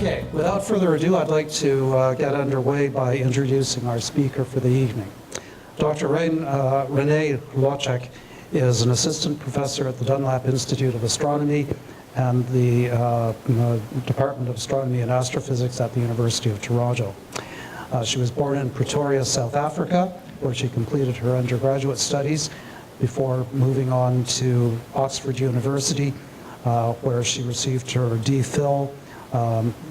Okay, without further ado, I'd like to get underway by introducing our speaker for the evening. Dr. Renée Hložek is an assistant professor at the Dunlap Institute of Astronomy and the Department of Astronomy and Astrophysics at the University of Toronto. She was born in Pretoria, South Africa, where she completed her undergraduate studies before moving on to Oxford University, where she received her DPhil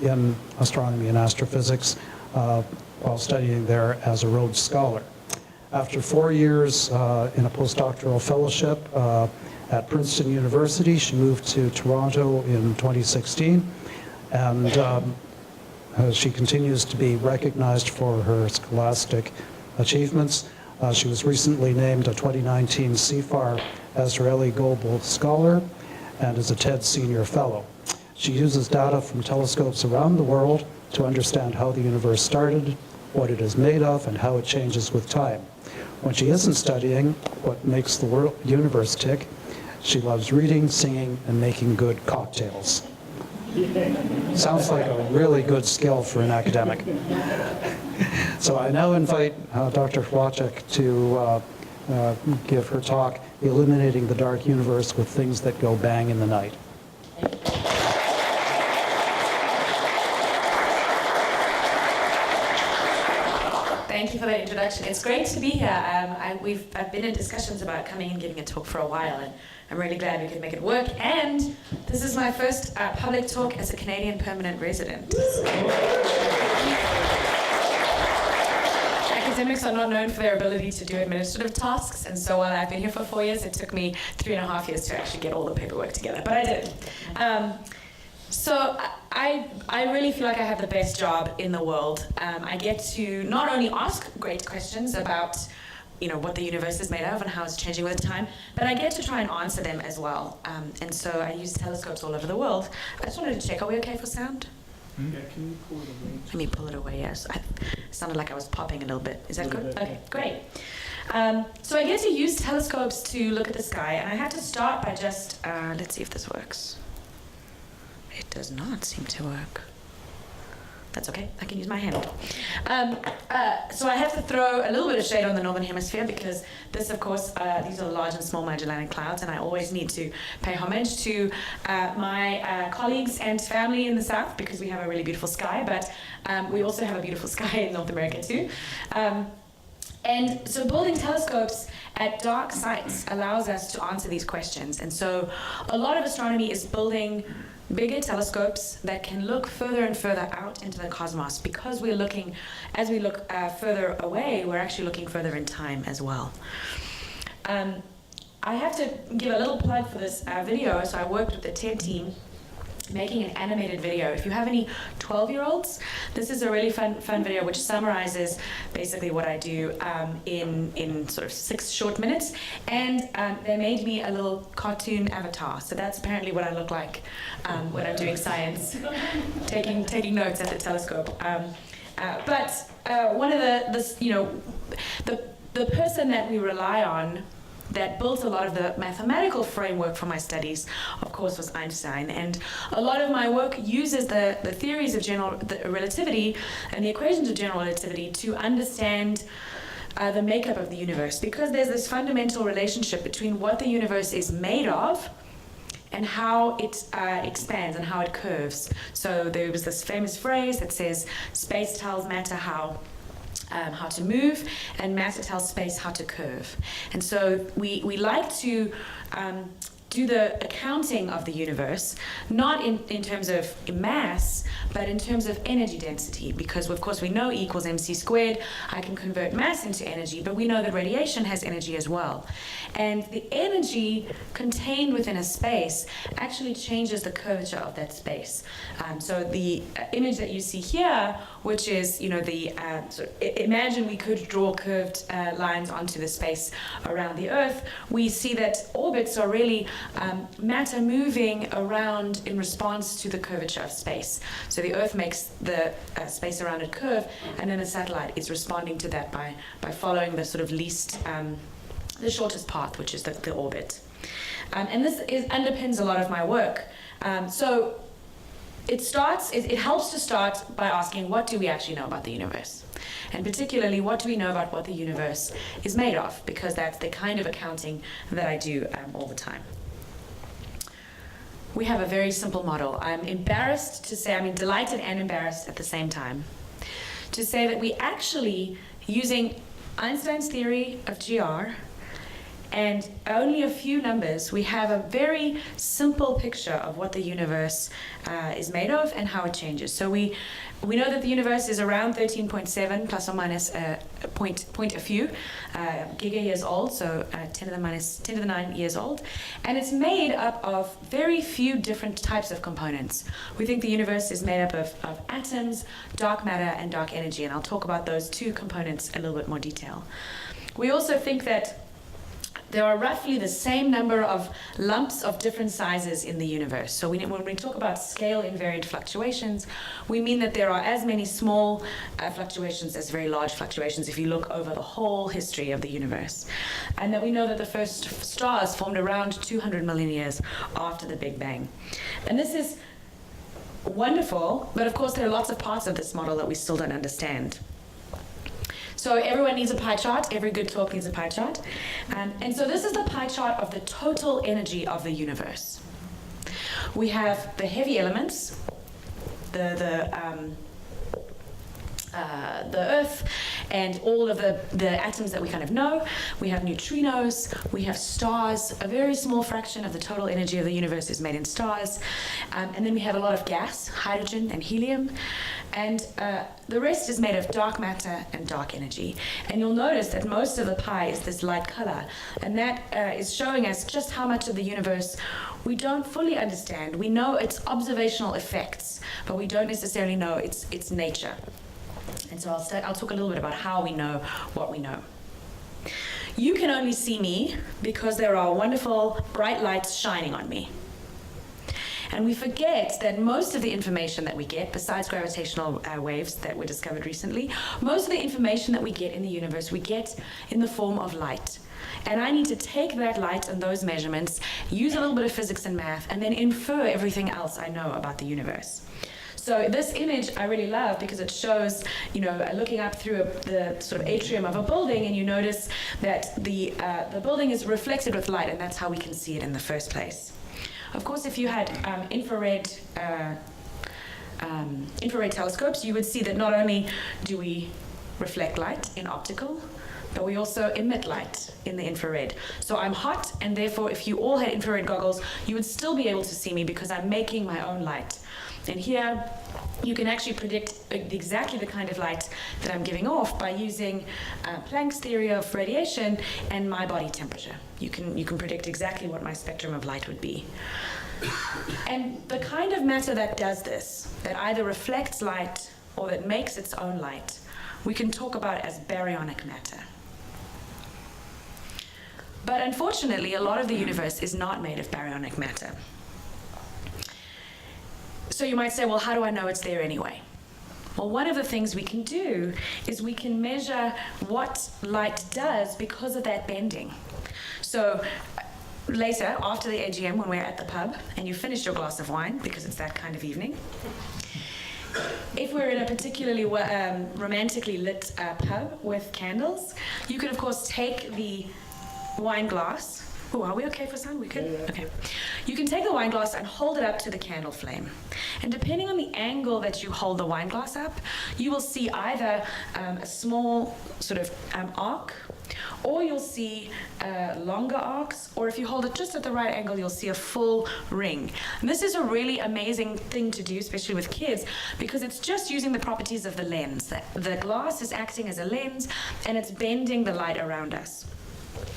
in astronomy and astrophysics while studying there as a Rhodes Scholar. After 4 years in a postdoctoral fellowship at Princeton University, she moved to Toronto in 2016, and she continues to be recognized for her scholastic achievements. She was recently named a 2019 CFAR Azraeli Global Scholar and is a TED Senior Fellow. She uses data from telescopes around the world to understand how the universe started, what it is made of, and how it changes with time. When she isn't studying what makes the universe tick, she loves reading, singing, and making good cocktails. Sounds like a really good skill for an academic. So I now invite Dr. Hložek to give her talk, Illuminating the Dark Universe with Things That Go Bang in the Night. Thank you for that introduction. It's great to be here. I've been in discussions about coming and giving a talk for a while, and I'm really glad we could make it work. And this is my first public talk as a Canadian permanent resident. Academics are not known for their ability to do administrative tasks, and so while I've been here for 4 years, it took me 3.5 years to actually get all the paperwork together, but I did. So I really feel like I have the best job in the world. I get to not only ask great questions about what the universe is made of and how it's changing with time, but I get to try and answer them as well. And so I use telescopes all over the world. I just wanted to check, are we okay for sound? Yeah, can you pull it away? Let me pull it away, yes. It sounded like I was popping a little bit. Is that good? Okay, great. So I get to use telescopes to look at the sky, and I had to start by just, let's see if this works. It does not seem to work. That's okay, I can use my hand. So I have to throw a little bit of shade on the Northern Hemisphere because this, of course, these are Large and Small Magellanic Clouds, and I always need to pay homage to my colleagues and family in the South because we have a really beautiful sky, but we also have a beautiful sky in North America too. And so building telescopes at dark sites allows us to answer these questions. And so a lot of astronomy is building bigger telescopes that can look further and further out into the cosmos, because we're looking, as we look further away, we're actually looking further in time as well. I have to give a little plug for this video. So I worked with the TED team making an animated video. If you have any 12-year-olds, this is a really fun video which summarizes basically what I do in sort of 6 short minutes. And they made me a little cartoon avatar. So that's apparently what I look like when I'm doing science, taking notes at the telescope. But one of the person that we rely on that built a lot of the mathematical framework for my studies, of course, was Einstein. And a lot of my work uses the theories of general relativity and the equations of general relativity to understand the makeup of the universe, because there's this fundamental relationship between what the universe is made of and how it expands and how it curves. So there was this famous phrase that says, space tells matter how to move, and matter tells space how to curve. And so we like to do the accounting of the universe, not in terms of mass, but in terms of energy density, because of course we know E equals mc squared. I can convert mass into energy, but we know that radiation has energy as well. And the energy contained within a space actually changes the curvature of that space. So the image that you see here, which is, imagine we could draw curved lines onto the space around the Earth. We see that orbits are really matter moving around in response to the curvature of space. So the Earth makes the space around it curve, and then a satellite is responding to that by following the sort of the shortest path, which is the orbit. And this underpins a lot of my work. So it helps to start by asking, what do we actually know about the universe? And particularly, what do we know about what the universe is made of? Because that's the kind of accounting that I do all the time. We have a very simple model. I'm embarrassed to say, delighted and embarrassed at the same time, to say that we actually, using Einstein's theory of GR, and only a few numbers, we have a very simple picture of what the universe is made of and how it changes. So we know that the universe is around 13.7 plus or minus point a few giga years old, so 10 to the 9 years old, and it's made up of very few different types of components. We think the universe is made up of atoms, dark matter, and dark energy, and I'll talk about those two components in a little bit more detail. We also think that there are roughly the same number of lumps of different sizes in the universe. So when we talk about scale invariant fluctuations, we mean that there are as many small fluctuations as very large fluctuations if you look over the whole history of the universe. And that we know that the first stars formed around 200 million years after the Big Bang. And this is wonderful, but of course there are lots of parts of this model that we still don't understand. So everyone needs a pie chart. Every good talk needs a pie chart. And so this is the pie chart of the total energy of the universe. We have the heavy elements, the Earth, and all of the atoms that we kind of know. We have neutrinos, we have stars. A very small fraction of the total energy of the universe is made in stars. And then we have a lot of gas, hydrogen and helium. And the rest is made of dark matter and dark energy. And you'll notice that most of the pie is this light color. And that is showing us just how much of the universe we don't fully understand. We know its observational effects, but we don't necessarily know its nature. And so I'll talk a little bit about how we know what we know. You can only see me because there are wonderful bright lights shining on me. And we forget that most of the information that we get, besides gravitational waves that were discovered recently, most of the information that we get in the universe, we get in the form of light. And I need to take that light and those measurements, use a little bit of physics and math, and then infer everything else I know about the universe. So this image I really love because it shows, looking up through the sort of atrium of a building, and you notice that the building is reflected with light, and that's how we can see it in the first place. Of course, if you had infrared telescopes, you would see that not only do we reflect light in optical, but we also emit light in the infrared. So I'm hot, and therefore if you all had infrared goggles, you would still be able to see me because I'm making my own light. And here you can actually predict exactly the kind of light that I'm giving off by using Planck's theory of radiation and my body temperature. You can predict exactly what my spectrum of light would be. And the kind of matter that does this, that either reflects light or that makes its own light, we can talk about as baryonic matter. But unfortunately, a lot of the universe is not made of baryonic matter. So you might say, well, how do I know it's there anyway? Well, one of the things we can do is we can measure what light does because of that bending. So later, after the AGM, when we're at the pub, and you finish your glass of wine, because it's that kind of evening, if we're in a particularly romantically lit pub with candles, you can, of course, take the wine glass. Oh, are we okay for sound? We good? Yeah. Okay. You can take the wine glass and hold it up to the candle flame. And depending on the angle that you hold the wine glass up, you will see either a small sort of arc, or you'll see longer arcs, or if you hold it just at the right angle, you'll see a full ring. And this is a really amazing thing to do, especially with kids, because it's just using the properties of the lens. The glass is acting as a lens, and it's bending the light around us.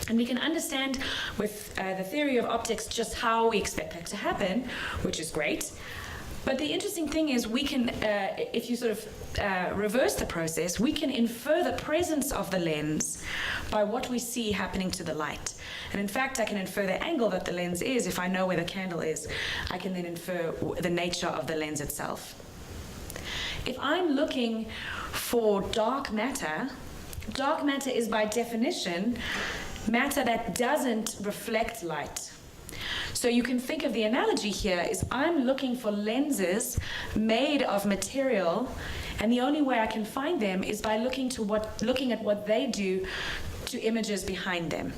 And we can understand with the theory of optics just how we expect that to happen, which is great. But the interesting thing is we can, if you sort of reverse the process, we can infer the presence of the lens by what we see happening to the light. And in fact, I can infer the angle that the lens is. If I know where the candle is, I can then infer the nature of the lens itself. If I'm looking for dark matter is by definition matter that doesn't reflect light. So you can think of the analogy here is I'm looking for lenses made of material, and the only way I can find them is by looking at what they do to images behind them.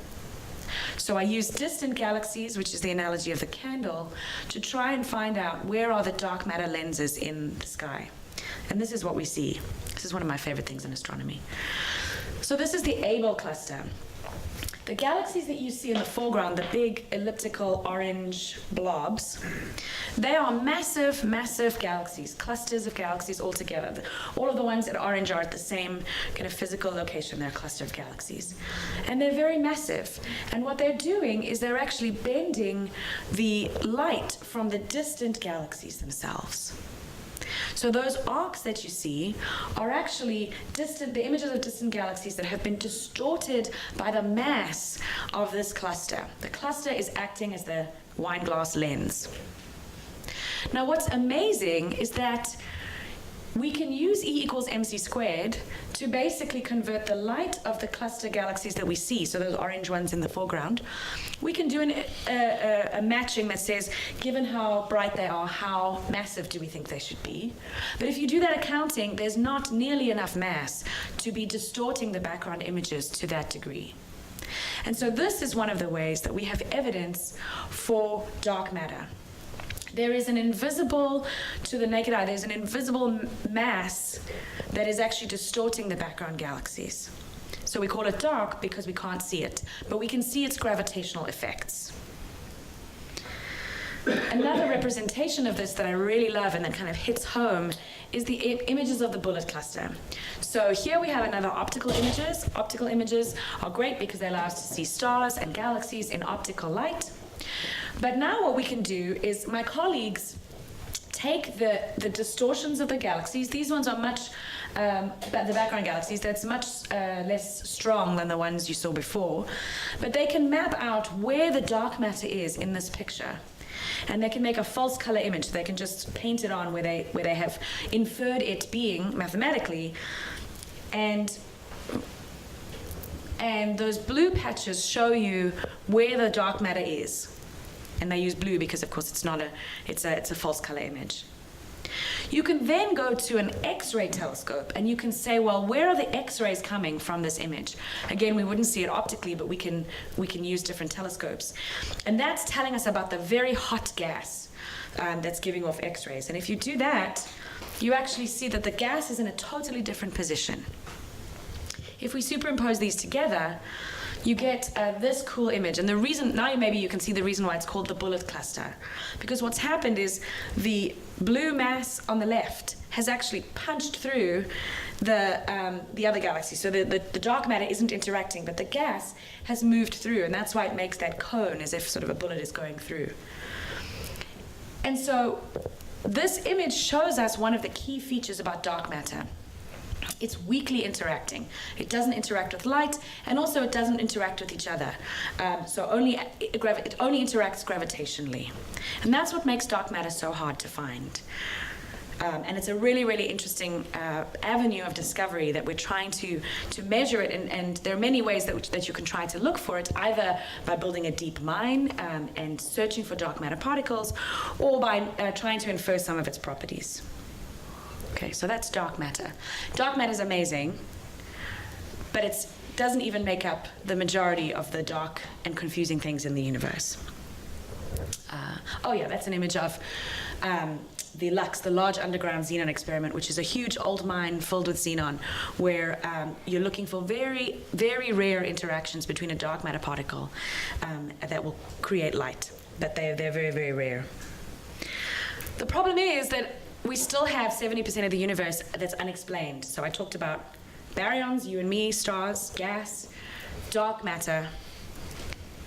So I use distant galaxies, which is the analogy of the candle, to try and find out where are the dark matter lenses in the sky. And this is what we see. This is one of my favorite things in astronomy. So this is the Abell cluster. The galaxies that you see in the foreground, the big elliptical orange blobs, they are massive, massive galaxies, clusters of galaxies all together. All of the ones in orange are at the same kind of physical location. They're a cluster of galaxies. And they're very massive. And what they're doing is they're actually bending the light from the distant galaxies themselves. So those arcs that you see are actually the images of distant galaxies that have been distorted by the mass of this cluster. The cluster is acting as the wine glass lens. Now what's amazing is that we can use E equals mc squared to basically convert the light of the cluster galaxies that we see, so those orange ones in the foreground. We can do a matching that says, given how bright they are, how massive do we think they should be? But if you do that accounting, there's not nearly enough mass to be distorting the background images to that degree. And so this is one of the ways that we have evidence for dark matter. There is an invisible, to the naked eye, there's an invisible mass that is actually distorting the background galaxies. So we call it dark because we can't see it, but we can see its gravitational effects. Another representation of this that I really love and that kind of hits home is the images of the bullet cluster. So here we have another optical images. Optical images are great because they allow us to see stars and galaxies in optical light. But now what we can do is my colleagues take the distortions of the galaxies. These ones are much, the background galaxies, that's much less strong than the ones you saw before. But they can map out where the dark matter is in this picture. And they can make a false color image. They can just paint it on where they have inferred it being mathematically. And those blue patches show you where the dark matter is. And they use blue because, of course, it's a false color image. You can then go to an X-ray telescope and you can say, well, where are the X-rays coming from this image? Again, we wouldn't see it optically, but we can use different telescopes. And that's telling us about the very hot gas that's giving off X-rays. And if you do that, you actually see that the gas is in a totally different position. If we superimpose these together, you get this cool image. And the reason, now maybe you can see the reason why it's called the bullet cluster. Because what's happened is the blue mass on the left has actually punched through the other galaxy. So the dark matter isn't interacting, but the gas has moved through, and that's why it makes that cone as if sort of a bullet is going through. And so this image shows us one of the key features about dark matter. It's weakly interacting. It doesn't interact with light, and also it doesn't interact with each other. So it only interacts gravitationally. And that's what makes dark matter so hard to find. And it's a really, really interesting avenue of discovery that we're trying to measure it. And there are many ways that you can try to look for it, either by building a deep mine and searching for dark matter particles, or by trying to infer some of its properties. Okay, so that's dark matter. Dark matter is amazing, but it doesn't even make up the majority of the dark and confusing things in the universe. Oh yeah, that's an image of the LUX, the Large Underground Xenon Experiment, which is a huge old mine filled with xenon, where you're looking for very, very rare interactions between a dark matter particle that will create light, but they're very, very rare. The problem is that we still have 70% of the universe that's unexplained. So I talked about baryons, you and me, stars, gas, dark matter,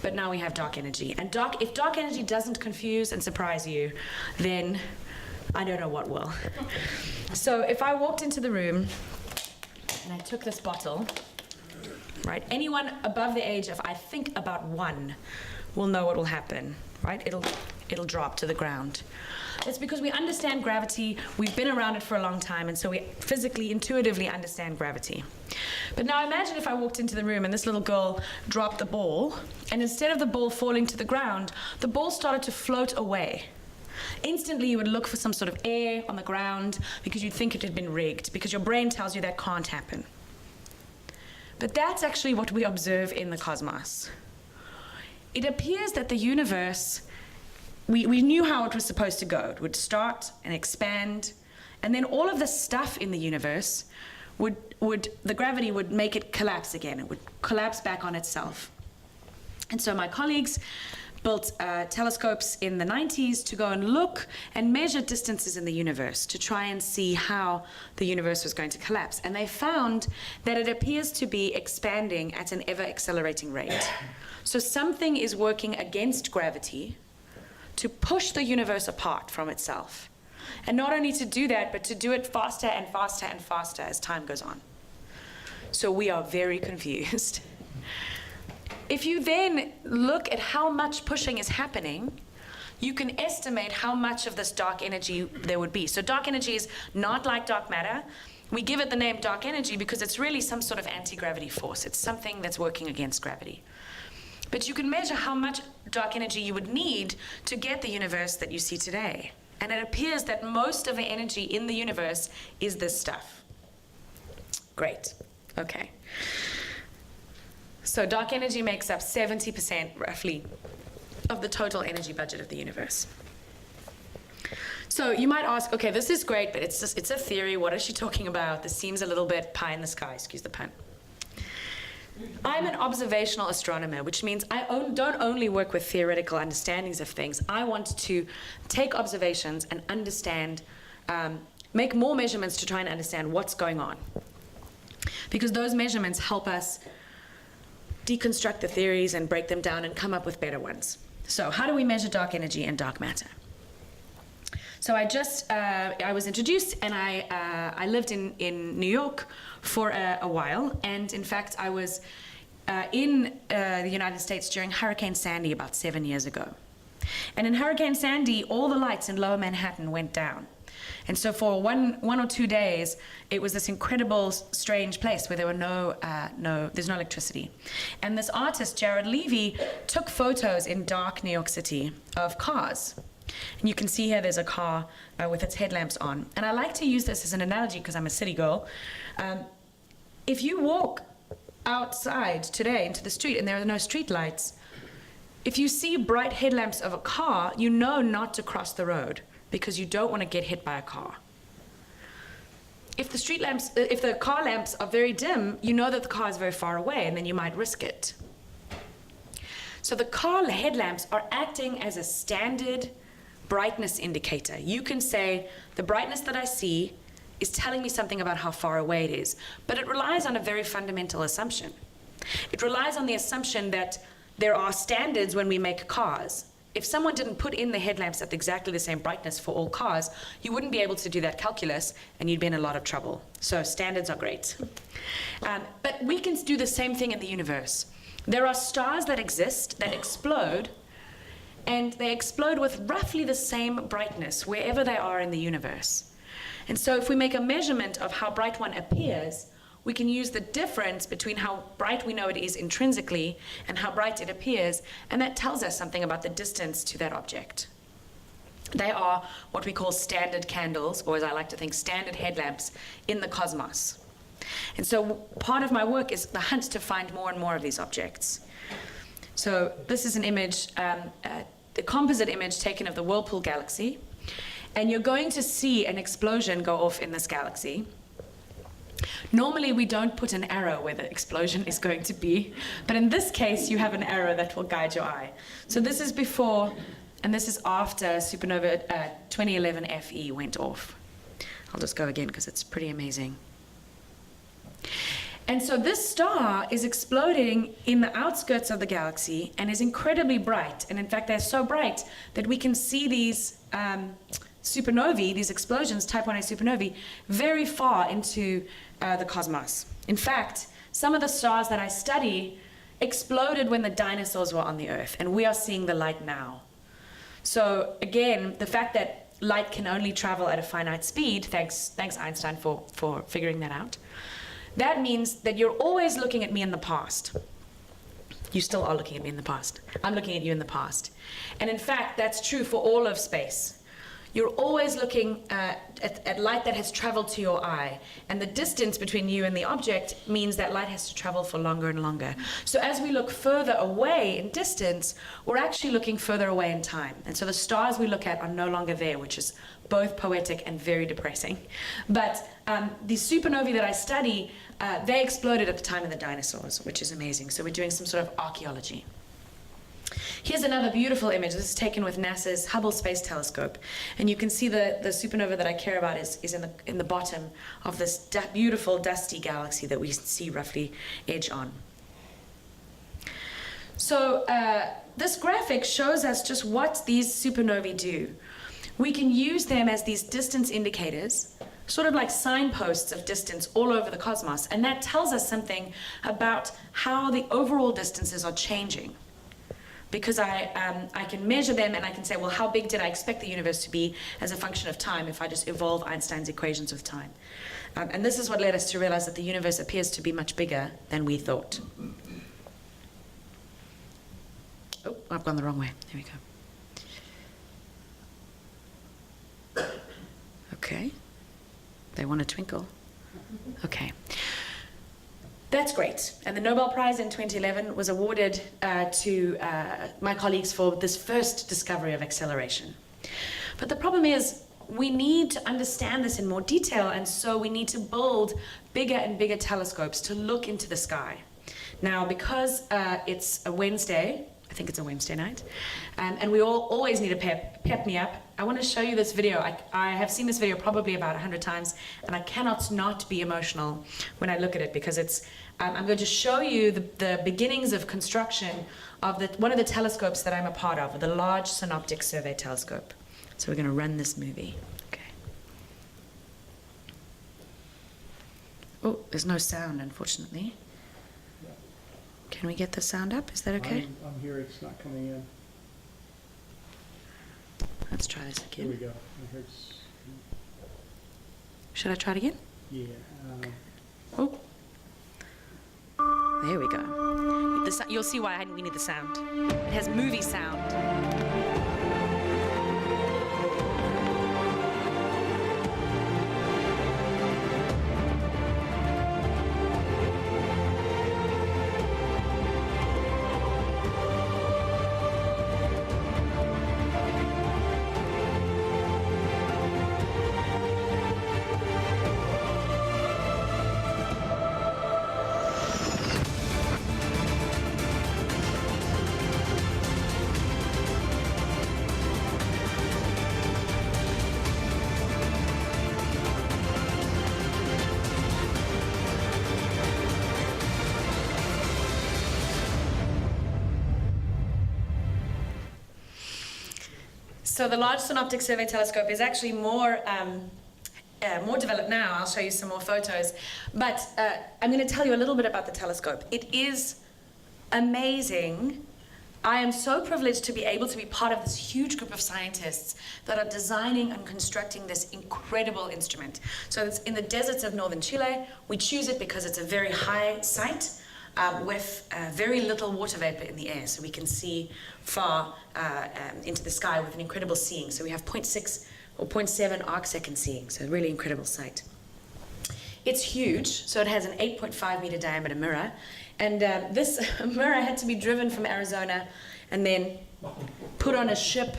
but now we have dark energy. And if dark energy doesn't confuse and surprise you, then I don't know what will. So if I walked into the room and I took this bottle, right? Anyone above the age of, I think, about 1 will know what will happen, right? It'll drop to the ground. It's because we understand gravity, we've been around it for a long time, and so we physically, intuitively understand gravity. But now imagine if I walked into the room and this little girl dropped the ball, and instead of the ball falling to the ground, the ball started to float away. Instantly you would look for some sort of air on the ground because you'd think it had been rigged, because your brain tells you that can't happen. But that's actually what we observe in the cosmos. It appears that the universe, we knew how it was supposed to go. It would start and expand, and then all of the stuff in the universe the gravity would make it collapse again. It would collapse back on itself. And so my colleagues built telescopes in the 90s to go and look and measure distances in the universe to try and see how the universe was going to collapse. And they found that it appears to be expanding at an ever-accelerating rate. So something is working against gravity to push the universe apart from itself. And not only to do that, but to do it faster and faster and faster as time goes on. So we are very confused. If you then look at how much pushing is happening, you can estimate how much of this dark energy there would be. So dark energy is not like dark matter. We give it the name dark energy because it's really some sort of anti-gravity force. It's something that's working against gravity. But you can measure how much dark energy you would need to get the universe that you see today. And it appears that most of the energy in the universe is this stuff. Great. Okay. So dark energy makes up 70% roughly of the total energy budget of the universe. So you might ask, okay, this is great, but it's a theory. What is she talking about? This seems a little bit pie in the sky, excuse the pun. I'm an observational astronomer, which means I don't only work with theoretical understandings of things. I want to take observations and understand, make more measurements to try and understand what's going on. Because those measurements help us deconstruct the theories and break them down and come up with better ones. So how do we measure dark energy and dark matter? So I was introduced, and I lived in New York for a while, and in fact I was in the United States during Hurricane Sandy about 7 years ago. And in Hurricane Sandy, all the lights in Lower Manhattan went down. And so for one or 2 days, it was this incredible, strange place where there were there's no electricity. And this artist, Jared Levy, took photos in dark New York City of cars. And you can see here there's a car with its headlamps on. And I like to use this as an analogy because I'm a city girl. If you walk outside today into the street and there are no street lights, if you see bright headlamps of a car, you know not to cross the road because you don't want to get hit by a car. If the car lamps are very dim, you know that the car is very far away and then you might risk it. So the car headlamps are acting as a standard brightness indicator. You can say, the brightness that I see is telling me something about how far away it is, but it relies on a very fundamental assumption. It relies on the assumption that there are standards when we make cars. If someone didn't put in the headlamps at exactly the same brightness for all cars, you wouldn't be able to do that calculus and you'd be in a lot of trouble. So standards are great. But we can do the same thing in the universe. There are stars that exist, that explode, and they explode with roughly the same brightness wherever they are in the universe. And so if we make a measurement of how bright one appears, we can use the difference between how bright we know it is intrinsically and how bright it appears, and that tells us something about the distance to that object. They are what we call standard candles, or as I like to think, standard headlamps in the cosmos. And so part of my work is the hunt to find more and more of these objects. So this is an image, the composite image taken of the Whirlpool galaxy. And you're going to see an explosion go off in this galaxy. Normally we don't put an arrow where the explosion is going to be, but in this case you have an arrow that will guide your eye. So this is before, and this is after supernova 2011 FE went off. I'll just go again because it's pretty amazing. And so this star is exploding in the outskirts of the galaxy and is incredibly bright. And in fact, they're so bright that we can see these supernovae, these explosions, type 1a supernovae, very far into the cosmos. In fact, some of the stars that I study exploded when the dinosaurs were on the Earth, and we are seeing the light now. So again, the fact that light can only travel at a finite speed, thanks Einstein for figuring that out, that means that you're always looking at me in the past. You still are looking at me in the past. I'm looking at you in the past. And in fact, that's true for all of space. You're always looking at light that has traveled to your eye. And the distance between you and the object means that light has to travel for longer and longer. So as we look further away in distance, we're actually looking further away in time. And so the stars we look at are no longer there, which is both poetic and very depressing. But the supernovae that I study, they exploded at the time of the dinosaurs, which is amazing. So we're doing some sort of archaeology. Here's another beautiful image. This is taken with NASA's Hubble Space Telescope. And you can see the supernova that I care about is in the bottom of this beautiful dusty galaxy that we see roughly edge on. So this graphic shows us just what these supernovae do. We can use them as these distance indicators, sort of like signposts of distance all over the cosmos. And that tells us something about how the overall distances are changing. Because I can measure them and I can say, well, how big did I expect the universe to be as a function of time if I just evolve Einstein's equations with time? And this is what led us to realize that the universe appears to be much bigger than we thought. Oh, I've gone the wrong way. There we go. Okay. They want to twinkle. Okay. That's great. And the Nobel Prize in 2011 was awarded to my colleagues for this first discovery of acceleration. But the problem is, we need to understand this in more detail, and so we need to build bigger and bigger telescopes to look into the sky. Now, because it's a Wednesday, I think it's a Wednesday night, and we all always need to pep me up, I want to show you this video. I have seen this video probably about 100 times, and I cannot not be emotional when I look at it, because it's, I'm going to show you the beginnings of construction of one of the telescopes that I'm a part of, the Large Synoptic Survey Telescope. So we're going to run this movie. Okay. Oh, there's no sound, unfortunately. Can we get the sound up? Is that okay? I'm here, it's not coming in. Let's try this again. Here we go. I heard Should I try it again? yeah. Oh. There we go. You'll see why we need the sound. It has movie sound. So the Large Synoptic Survey Telescope is actually more developed now. I'll show you some more photos. But I'm going to tell you a little bit about the telescope. It is amazing. I am so privileged to be able to be part of this huge group of scientists that are designing and constructing this incredible instrument. So it's in the deserts of northern Chile. We choose it because it's a very high site with very little water vapor in the air, so we can see far into the sky with an incredible seeing. So we have 0.6 or 0.7 arc-second seeing, so a really incredible sight. It's huge, so it has an 8.5 meter diameter mirror, and this mirror had to be driven from Arizona and then put on a ship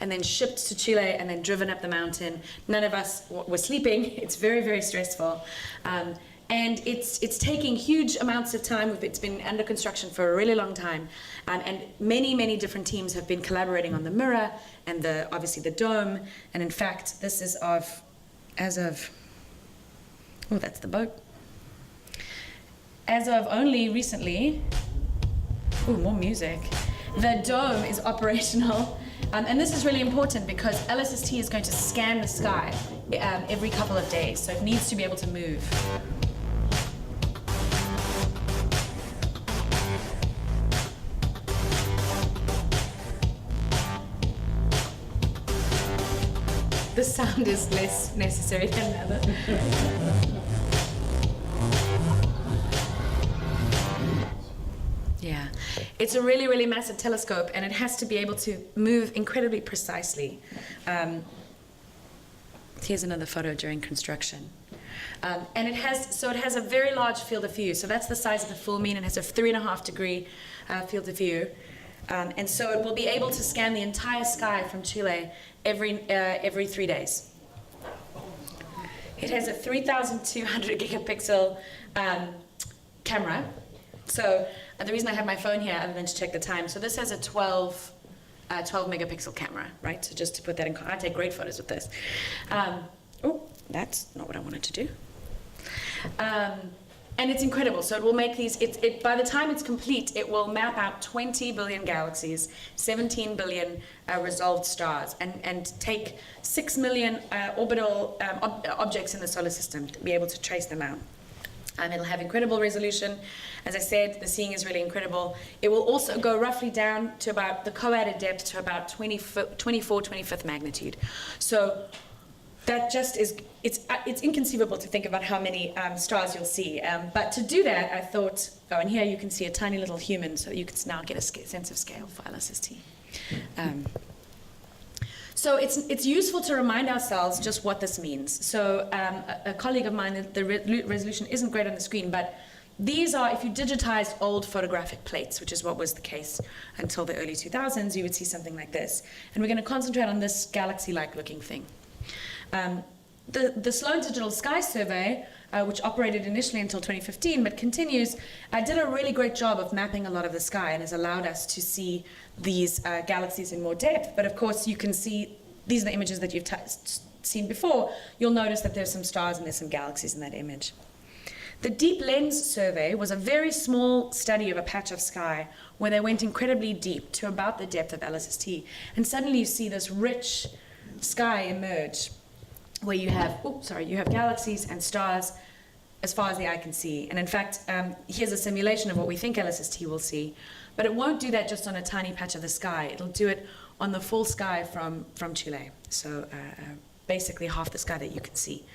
and then shipped to Chile and then driven up the mountain. None of us were sleeping. It's very, very stressful. And it's taking huge amounts of time. It's been under construction for a really long time. And many, many different teams have been collaborating on the mirror and obviously the dome. And in fact, this is oh, that's the boat. As of only recently, oh, more music. The dome is operational. And this is really important because LSST is going to scan the sky every couple of days. So it needs to be able to move. The sound is less necessary than the other. It's a really, really massive telescope, and it has to be able to move incredibly precisely. Here's another photo during construction. And it has a very large field of view. So that's the size of the full moon. It has a 3.5 degree field of view. And so it will be able to scan the entire sky from Chile every 3 days. It has a 3,200 gigapixel camera. So the reason I have my phone here, other than to check the time, so this has a 12 megapixel camera, right? So just to put that in, I take great photos with this. Oh, that's not what I wanted to do. And it's incredible. So it will make these, by the time it's complete, it will map out 20 billion galaxies, 17 billion resolved stars, and take 6 million orbital objects in the solar system to be able to trace them out. It'll have incredible resolution. As I said, the seeing is really incredible. It will also go roughly down to about the co-added depth to about 25th magnitude. So that just is, it's inconceivable to think about how many stars you'll see. But to do that, I thought, oh, and here you can see a tiny little human, so you can now get a sense of scale for LSST. So it's useful to remind ourselves just what this means. So a colleague of mine, the resolution isn't great on the screen, but these are, if you digitized old photographic plates, which is what was the case until the early 2000s, you would see something like this. And we're going to concentrate on this galaxy-like looking thing. The Sloan Digital Sky Survey, which operated initially until 2015 but continues, did a really great job of mapping a lot of the sky and has allowed us to see these galaxies in more depth. But of course you can see, these are the images that you've seen before. You'll notice that there's some stars and there's some galaxies in that image. The Deep Lens survey was a very small study of a patch of sky where they went incredibly deep to about the depth of LSST, and suddenly you see this rich sky emerge where you have, you have galaxies and stars as far as the eye can see. And in fact, here's a simulation of what we think LSST will see, but it won't do that just on a tiny patch of the sky. It'll do it on the full sky from Chile. So basically half the sky that you can see,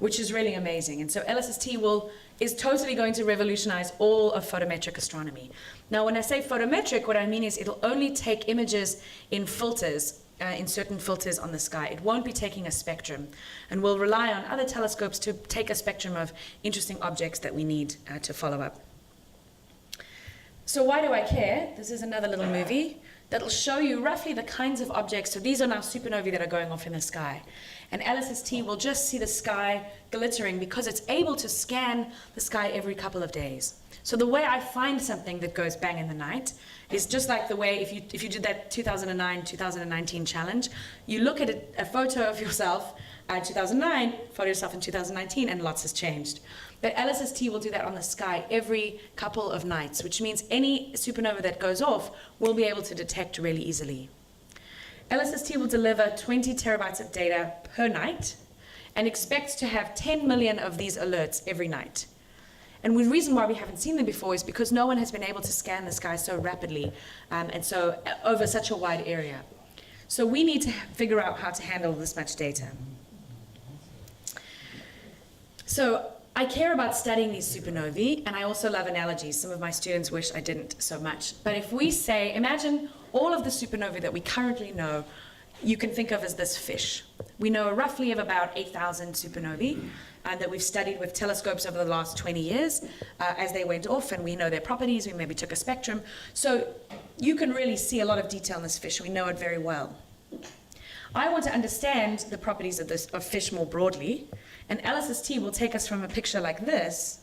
which is really amazing. And so LSST is totally going to revolutionize all of photometric astronomy. Now, when I say photometric, what I mean is it'll only take images in filters, in certain filters on the sky. It won't be taking a spectrum, and we'll rely on other telescopes to take a spectrum of interesting objects that we need to follow up. So why do I care? This is another little movie that'll show you roughly the kinds of objects. So these are now supernovae that are going off in the sky. And LSST will just see the sky glittering because it's able to scan the sky every couple of days. So the way I find something that goes bang in the night is just like the way if you did that 2009-2019 challenge, you look at a photo of yourself in 2009, photo yourself in 2019, and lots has changed. But LSST will do that on the sky every couple of nights, which means any supernova that goes off we'll be able to detect really easily. LSST will deliver 20 terabytes of data per night and expects to have 10 million of these alerts every night. And the reason why we haven't seen them before is because no one has been able to scan the sky so rapidly and so over such a wide area. So we need to figure out how to handle this much data. So I care about studying these supernovae, and I also love analogies. Some of my students wish I didn't so much. But if we say, imagine all of the supernovae that we currently know, you can think of as this fish. We know roughly of about 8,000 supernovae that we've studied with telescopes over the last 20 years as they went off, and we know their properties. We maybe took a spectrum. So you can really see a lot of detail in this fish. We know it very well. I want to understand the properties of fish more broadly, and LSST will take us from a picture like this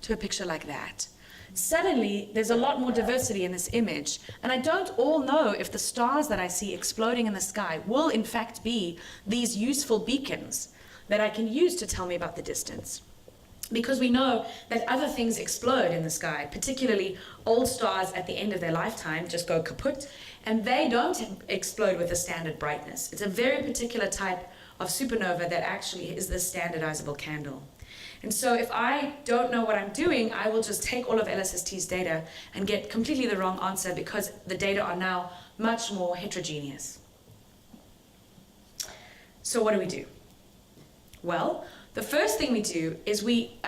to a picture like that. Suddenly, there's a lot more diversity in this image, and I don't all know if the stars that I see exploding in the sky will in fact be these useful beacons that I can use to tell me about the distance. Because we know that other things explode in the sky, particularly old stars at the end of their lifetime just go kaput, and they don't explode with a standard brightness. It's a very particular type of supernova that actually is the standardizable candle. And so if I don't know what I'm doing, I will just take all of LSST's data and get completely the wrong answer because the data are now much more heterogeneous. So what do we do? Well, the first thing we do is we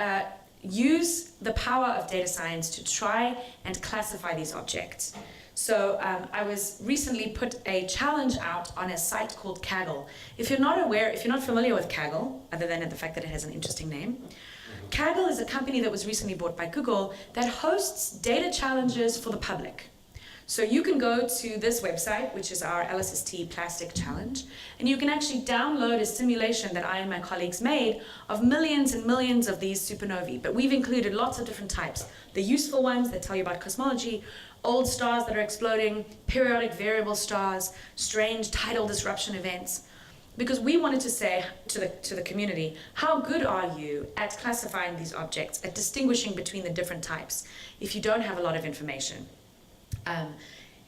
use the power of data science to try and classify these objects. So I was recently put a challenge out on a site called Kaggle. If you're not familiar with Kaggle, other than the fact that it has an interesting name, Kaggle is a company that was recently bought by Google that hosts data challenges for the public. So you can go to this website, which is our LSST Plastic Challenge, and you can actually download a simulation that I and my colleagues made of millions and millions of these supernovae. But we've included lots of different types. The useful ones that tell you about cosmology, old stars that are exploding, periodic variable stars, strange tidal disruption events. Because we wanted to say to the community, how good are you at classifying these objects, at distinguishing between the different types, if you don't have a lot of information?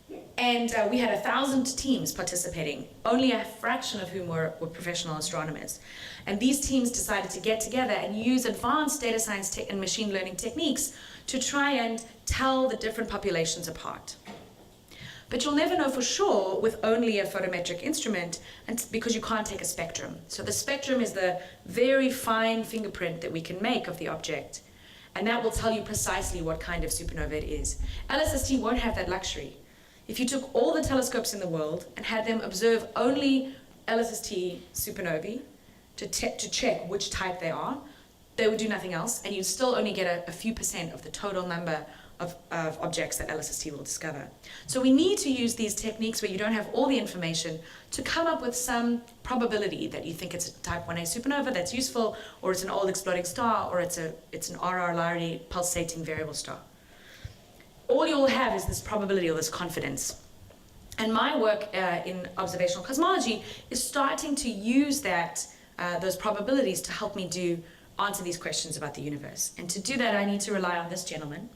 We had 1,000 teams participating, only a fraction of whom were professional astronomers. And these teams decided to get together and use advanced data science and machine learning techniques to try and tell the different populations apart. But you'll never know for sure with only a photometric instrument, and because you can't take a spectrum. So the spectrum is the very fine fingerprint that we can make of the object. And that will tell you precisely what kind of supernova it is. LSST won't have that luxury. If you took all the telescopes in the world and had them observe only LSST supernovae to check which type they are, they would do nothing else, and you'd still only get a few percent of the total number of objects that LSST will discover. So we need to use these techniques where you don't have all the information to come up with some probability that you think it's a type 1a supernova that's useful, or it's an old exploding star, or it's an RR Lyrae pulsating variable star. All you'll have is this probability or this confidence. And my work in observational cosmology is starting to use those probabilities to help me answer these questions about the universe. And to do that, I need to rely on this gentleman.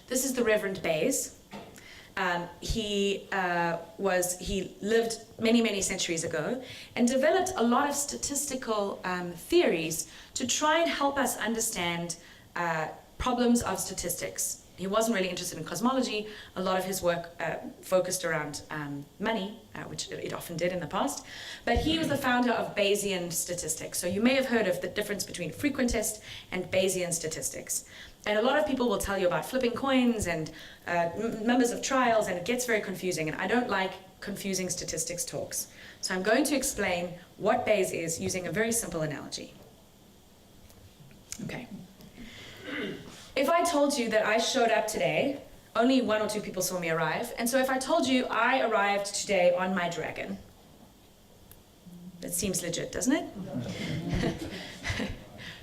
This is the Reverend Bayes. He lived many, many centuries ago and developed a lot of statistical theories to try and help us understand problems of statistics. He wasn't really interested in cosmology. A lot of his work focused around money, which it often did in the past. But he was the founder of Bayesian statistics. So you may have heard of the difference between frequentist and Bayesian statistics. And a lot of people will tell you about flipping coins and numbers of trials, and it gets very confusing. And I don't like confusing statistics talks. So I'm going to explain what Bayes is using a very simple analogy. Okay. If I told you that I showed up today, only 1 or 2 people saw me arrive. And so if I told you I arrived today on my dragon, that seems legit, doesn't it?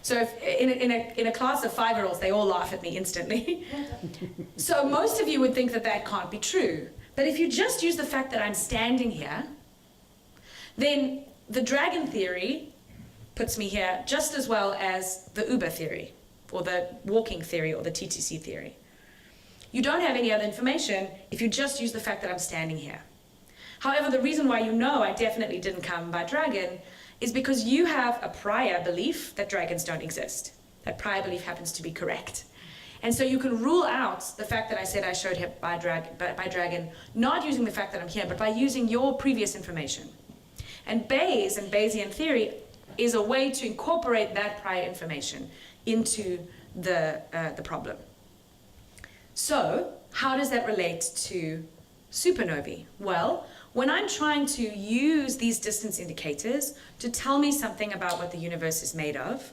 So if in a class of 5-year-olds, they all laugh at me instantly. So most of you would think that that can't be true. But if you just use the fact that I'm standing here, then the dragon theory puts me here just as well as the Uber theory, or the walking theory, or the TTC theory. You don't have any other information if you just use the fact that I'm standing here. However, the reason why you know I definitely didn't come by dragon is because you have a prior belief that dragons don't exist. That prior belief happens to be correct. And so you can rule out the fact that I said I showed him by dragon, not using the fact that I'm here, but by using your previous information. And Bayes and Bayesian theory is a way to incorporate that prior information into the problem. So, how does that relate to supernovae? Well, when I'm trying to use these distance indicators to tell me something about what the universe is made of,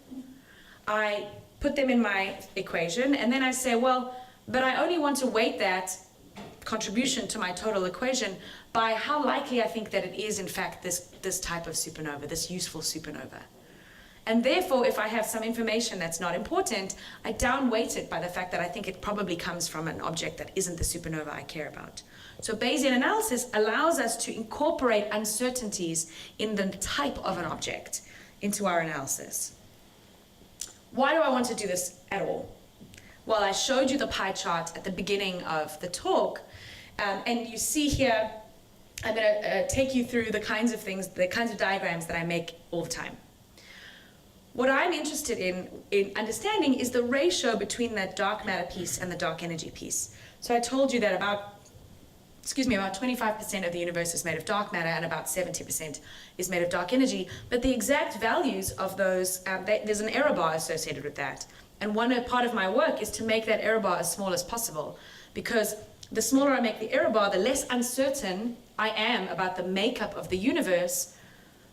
I put them in my equation, and then I say, well, but I only want to weight that contribution to my total equation by how likely I think that it is, in fact, this type of supernova, this useful supernova. And therefore, if I have some information that's not important, I downweight it by the fact that I think it probably comes from an object that isn't the supernova I care about. So Bayesian analysis allows us to incorporate uncertainties in the type of an object into our analysis. Why do I want to do this at all? Well, I showed you the pie chart at the beginning of the talk, and you see here, I'm going to take you through the kinds of things, the kinds of diagrams that I make all the time. What I'm interested in understanding is the ratio between that dark matter piece and the dark energy piece. So I told you that about 25% of the universe is made of dark matter and about 70% is made of dark energy, but the exact values of those, there's an error bar associated with that. And part of my work is to make that error bar as small as possible, because the smaller I make the error bar, the less uncertain I am about the makeup of the universe,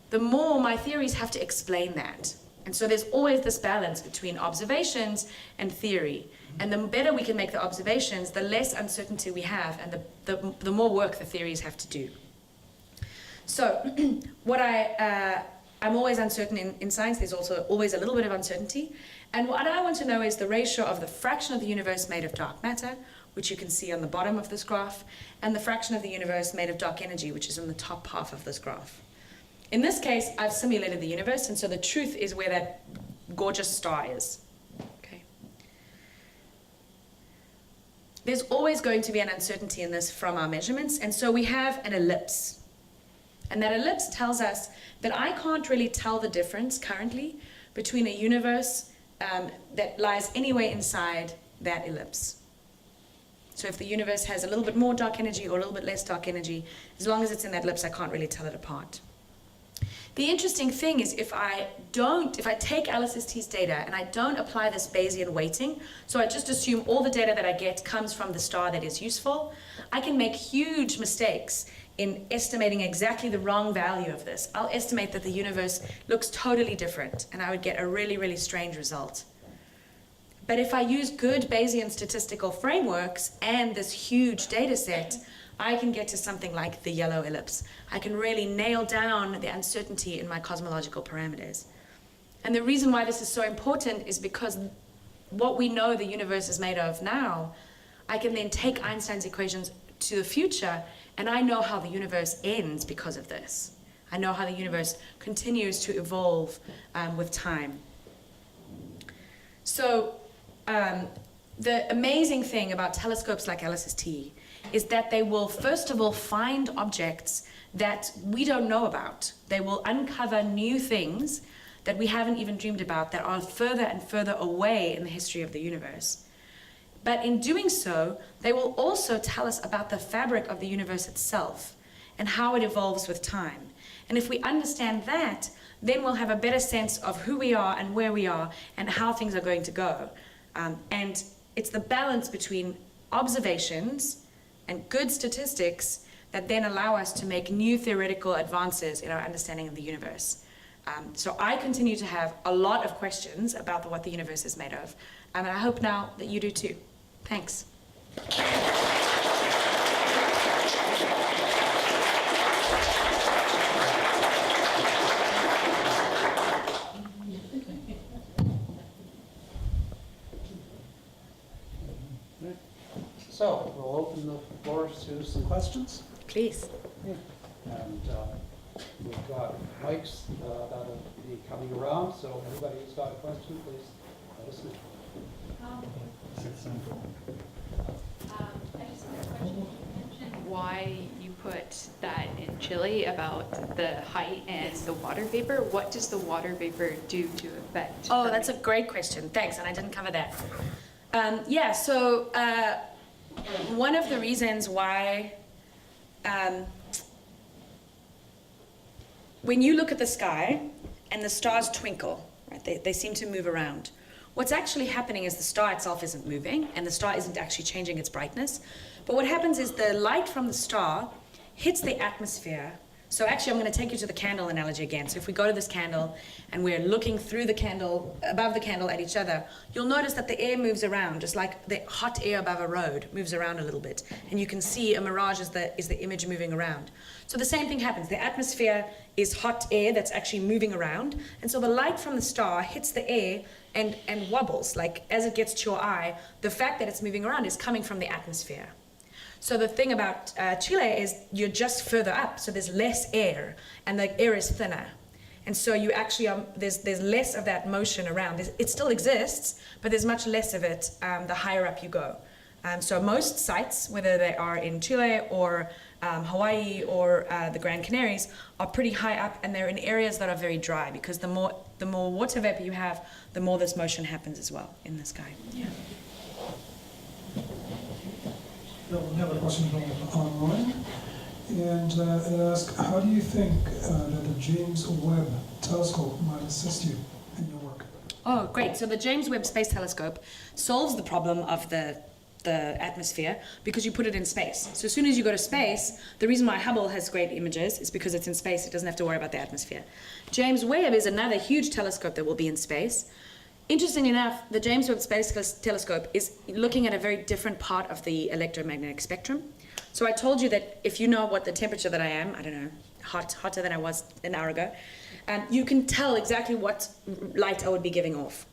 the more my theories have to explain that. And so there's always this balance between observations and theory. And the better we can make the observations, the less uncertainty we have, and the more work the theories have to do. So I'm always uncertain in science. There's also always a little bit of uncertainty. And what I want to know is the ratio of the fraction of the universe made of dark matter, which you can see on the bottom of this graph, and the fraction of the universe made of dark energy, which is in the top half of this graph. In this case, I've simulated the universe, and so the truth is where that gorgeous star is. Okay. There's always going to be an uncertainty in this from our measurements, and so we have an ellipse. And that ellipse tells us that I can't really tell the difference currently between a universe that lies anywhere inside that ellipse. So if the universe has a little bit more dark energy or a little bit less dark energy, as long as it's in that ellipse, I can't really tell it apart. The interesting thing is if I take LSST's data and I don't apply this Bayesian weighting, so I just assume all the data that I get comes from the star that is useful, I can make huge mistakes in estimating exactly the wrong value of this. I'll estimate that the universe looks totally different, and I would get a really, really strange result. But if I use good Bayesian statistical frameworks and this huge data set, I can get to something like the yellow ellipse. I can really nail down the uncertainty in my cosmological parameters. And the reason why this is so important is because what we know the universe is made of now, I can then take Einstein's equations to the future, and I know how the universe ends because of this. I know how the universe continues to evolve with time. So the amazing thing about telescopes like LSST is that they will, first of all, find objects that we don't know about. They will uncover new things that we haven't even dreamed about, that are further and further away in the history of the universe. But in doing so, they will also tell us about the fabric of the universe itself and how it evolves with time. And if we understand that, then we'll have a better sense of who we are and where we are and how things are going to go. And it's the balance between observations and good statistics that then allow us to make new theoretical advances in our understanding of the universe. So I continue to have a lot of questions about what the universe is made of, and I hope now that you do too. Thanks. So we'll open the floor to some questions. Please. And we've got mics that'll be coming around, so everybody who's got a question, please let us know. I just have a question. You mentioned why you put that in Chile about the height and the water vapor. What does the water vapor do to affect? Oh, that's a great question. Thanks, and I didn't cover that. One of the reasons why when you look at the sky and the stars twinkle, right, they seem to move around. What's actually happening is the star itself isn't moving and the star isn't actually changing its brightness. But what happens is the light from the star hits the atmosphere. So actually, I'm going to take you to the candle analogy again. So if we go to this candle and we're looking through the candle, above the candle at each other, you'll notice that the air moves around, just like the hot air above a road moves around a little bit. And you can see a mirage is the image moving around. So the same thing happens. The atmosphere is hot air that's actually moving around. And so the light from the star hits the air and wobbles. Like as it gets to your eye, the fact that it's moving around is coming from the atmosphere. So the thing about Chile is you're just further up, so there's less air, and the air is thinner. And so you actually, there's less of that motion around. It still exists, but there's much less of it the higher up you go. So most sites, whether they are in Chile or Hawaii or the Grand Canaries, are pretty high up, and they're in areas that are very dry, because the more water vapor you have, the more this motion happens as well in the sky. Yeah. We have a question from online, and it asks, how do you think that the James Webb Telescope might assist you in your work? Oh, great. So the James Webb Space Telescope solves the problem of the atmosphere because you put it in space. So as soon as you go to space, the reason why Hubble has great images is because it's in space. It doesn't have to worry about the atmosphere. James Webb is another huge telescope that will be in space. Interestingly enough, the James Webb Space Telescope is looking at a very different part of the electromagnetic spectrum. So I told you that if you know what the temperature that I am, I don't know, hotter than I was an hour ago, you can tell exactly what light I would be giving off.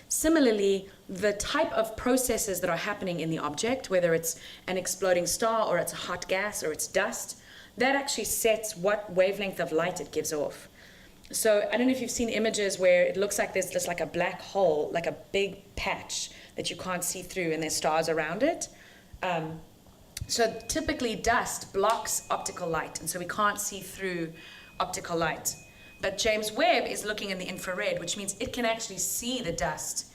Similarly, the type of processes that are happening in the object, whether it's an exploding star or it's a hot gas or it's dust, that actually sets what wavelength of light it gives off. So I don't know if you've seen images where it looks like there's just like a black hole, like a big patch that you can't see through and there's stars around it. So typically dust blocks optical light, and so we can't see through optical light. But James Webb is looking in the infrared, which means it can actually see the dust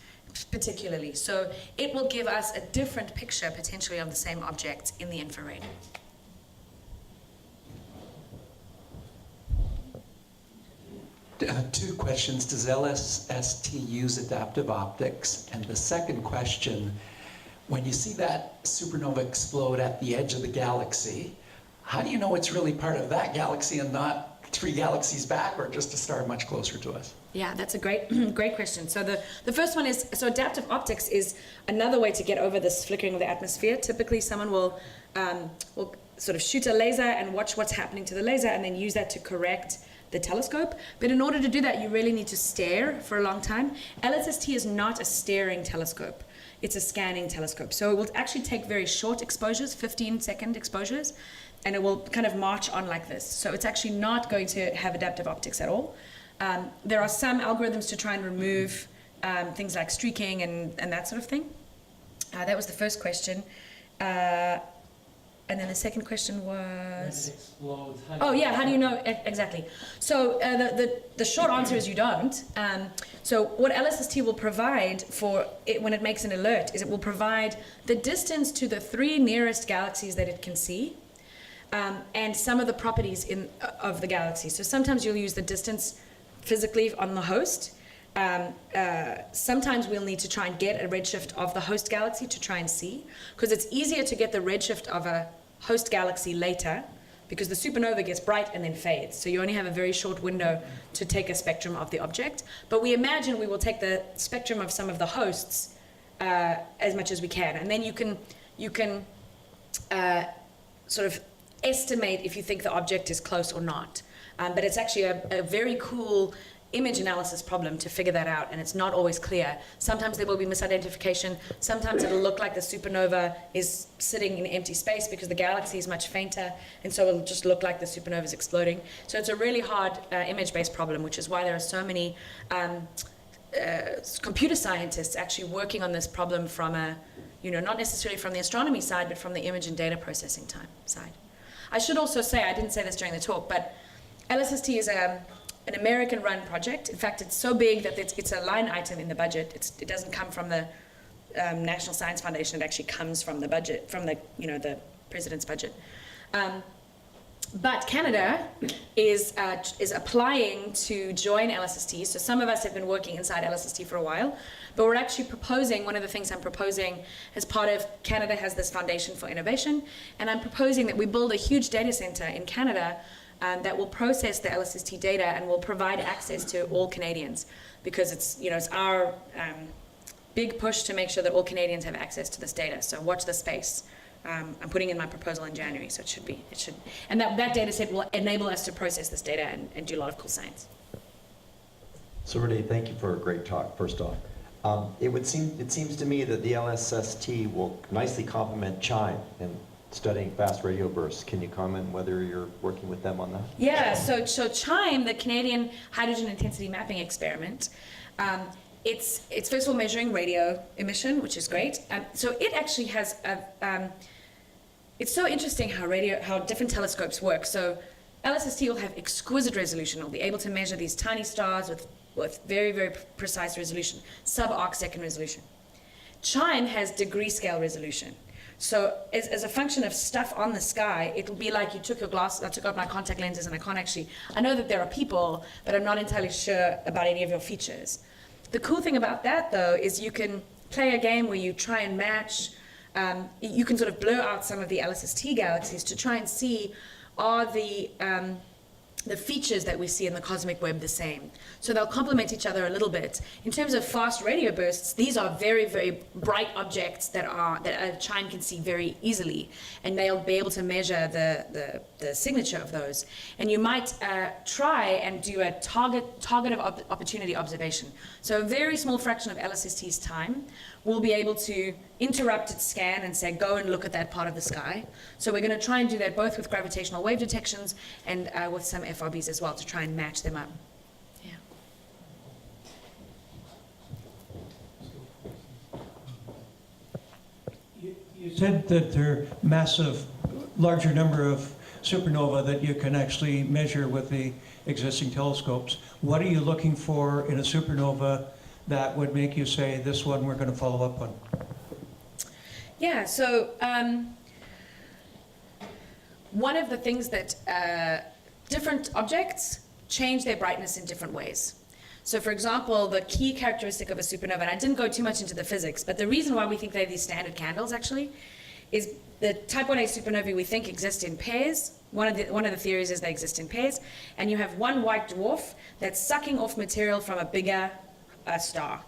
particularly. So it will give us a different picture potentially of the same object in the infrared. Two questions. Does LSST use adaptive optics? And the second question, when you see that supernova explode at the edge of the galaxy, how do you know it's really part of that galaxy and not 3 galaxies back or just a star much closer to us? Yeah, that's a great question. So the first one is, so adaptive optics is another way to get over this flickering of the atmosphere. Typically someone will sort of shoot a laser and watch what's happening to the laser and then use that to correct the telescope. But in order to do that, you really need to stare for a long time. LSST is not a staring telescope. It's a scanning telescope. So it will actually take very short exposures, 15-second exposures, and it will kind of march on like this. So it's actually not going to have adaptive optics at all. There are some algorithms to try and remove things like streaking and that sort of thing. That was the first question. And then the second question was... When it explodes, how do you know? Exactly. So the short answer is you don't. So what LSST will provide for it when it makes an alert is it will provide the distance to the 3 nearest galaxies that it can see, and some of the properties of the galaxy. So sometimes you'll use the distance physically on the host. Sometimes we'll need to try and get a redshift of the host galaxy to try and see, because it's easier to get the redshift of a host galaxy later, because the supernova gets bright and then fades. So you only have a very short window to take a spectrum of the object. But we imagine we will take the spectrum of some of the hosts as much as we can. And then you can sort of estimate if you think the object is close or not. But it's actually a very cool image analysis problem to figure that out, and it's not always clear. Sometimes there will be misidentification. Sometimes it'll look like the supernova is sitting in empty space because the galaxy is much fainter, and so it'll just look like the supernova is exploding. So it's a really hard image-based problem, which is why there are so many computer scientists actually working on this problem from not necessarily from the astronomy side, but from the image and data processing side. I should also say, I didn't say this during the talk, but LSST is an American-run project. In fact, it's so big that it's a line item in the budget. It doesn't come from the National Science Foundation. It actually comes from the budget, from the president's budget. But Canada is applying to join LSST. So some of us have been working inside LSST for a while, but we're actually proposing, one of the things I'm proposing as part of Canada has this Foundation for Innovation, and I'm proposing that we build a huge data center in Canada that will process the LSST data and will provide access to all Canadians, because it's our big push to make sure that all Canadians have access to this data. So watch the space. I'm putting in my proposal in January, so it should, and that data set will enable us to process this data and do a lot of cool science. So Renée, thank you for a great talk, first off. It seems to me that the LSST will nicely complement CHIME in studying fast radio bursts. Can you comment whether you're working with them on that? Yeah, so CHIME, the Canadian Hydrogen Intensity Mapping Experiment, it's first of all measuring radio emission, which is great. So it actually has it's so interesting how different telescopes work. So LSST will have exquisite resolution. It'll be able to measure these tiny stars with very, very precise resolution, sub-arc second resolution. CHIME has degree scale resolution. So as a function of stuff on the sky, it'll be like you took your glass, I took out my contact lenses and I know that there are people, but I'm not entirely sure about any of your features. the cool thing about that, though, is you can play a game where you try and match, you can sort of blur out some of the LSST galaxies to try and see are the features that we see in the cosmic web the same. So they'll complement each other a little bit. In terms of fast radio bursts, these are very, very bright objects that a CHIME can see very easily, and they'll be able to measure the signature of those. And you might try and do a target of opportunity observation. So a very small fraction of LSST's time will be able to interrupt its scan and say, go and look at that part of the sky. So we're going to try and do that both with gravitational wave detections and with some FRBs as well to try and match them up. Yeah. You said that there are massive, larger number of supernova that you can actually measure with the existing telescopes. What are you looking for in a supernova that would make you say, this one we're going to follow up on? Yeah, so one of the things that different objects change their brightness in different ways. So for example, the key characteristic of a supernova, and I didn't go too much into the physics, but the reason why we think they're these standard candles actually is the type 1a supernovae we think exist in pairs. One of the theories is they exist in pairs, and you have one white dwarf that's sucking off material from a bigger star.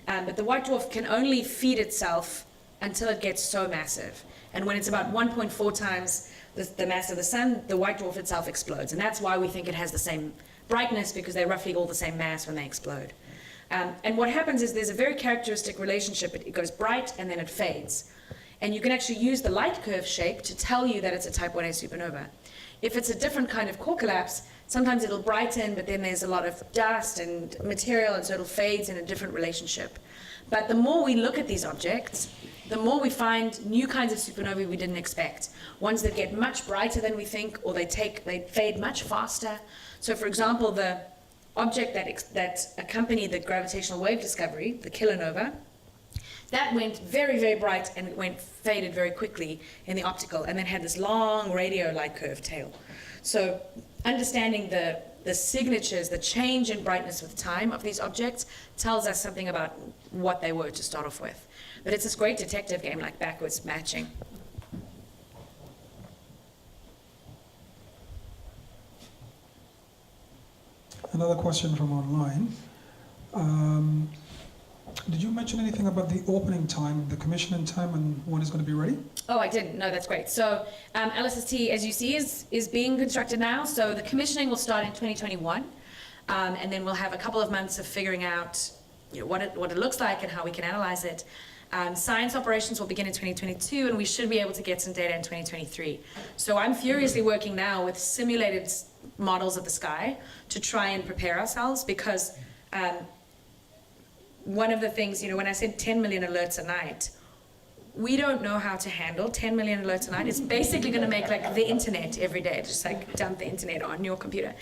But the white dwarf can only feed itself until it gets so massive. And when it's about 1.4 times the mass of the sun, the white dwarf itself explodes. And that's why we think it has the same brightness, because they're roughly all the same mass when they explode. And what happens is there's a very characteristic relationship. It goes bright and then it fades. And you can actually use the light curve shape to tell you that it's a type 1a supernova. If it's a different kind of core collapse, sometimes it'll brighten, but then there's a lot of dust and material, and so it'll fade in a different relationship. But the more we look at these objects, the more we find new kinds of supernovae we didn't expect. Ones that get much brighter than we think, or they fade much faster. So for example, the object that accompanied the gravitational wave discovery, the kilonova, that went very, very bright and it faded very quickly in the optical, and then had this long radio light curve tail. So understanding the signatures, the change in brightness with time of these objects tells us something about what they were to start off with. But it's this great detective game like backwards matching. Another question from online. Did you mention anything about the opening time, the commissioning time, and when it's going to be ready? Oh, I didn't. No, that's great. So LSST, as you see, is being constructed now. So the commissioning will start in 2021, and then we'll have a couple of months of figuring out what it looks like and how we can analyze it. Science operations will begin in 2022, and we should be able to get some data in 2023. So I'm furiously working now with simulated models of the sky to try and prepare ourselves, because one of the things, when I said 10 million alerts a night, we don't know how to handle 10 million alerts a night. It's basically going to make like the internet every day, just like dump the internet on your computer.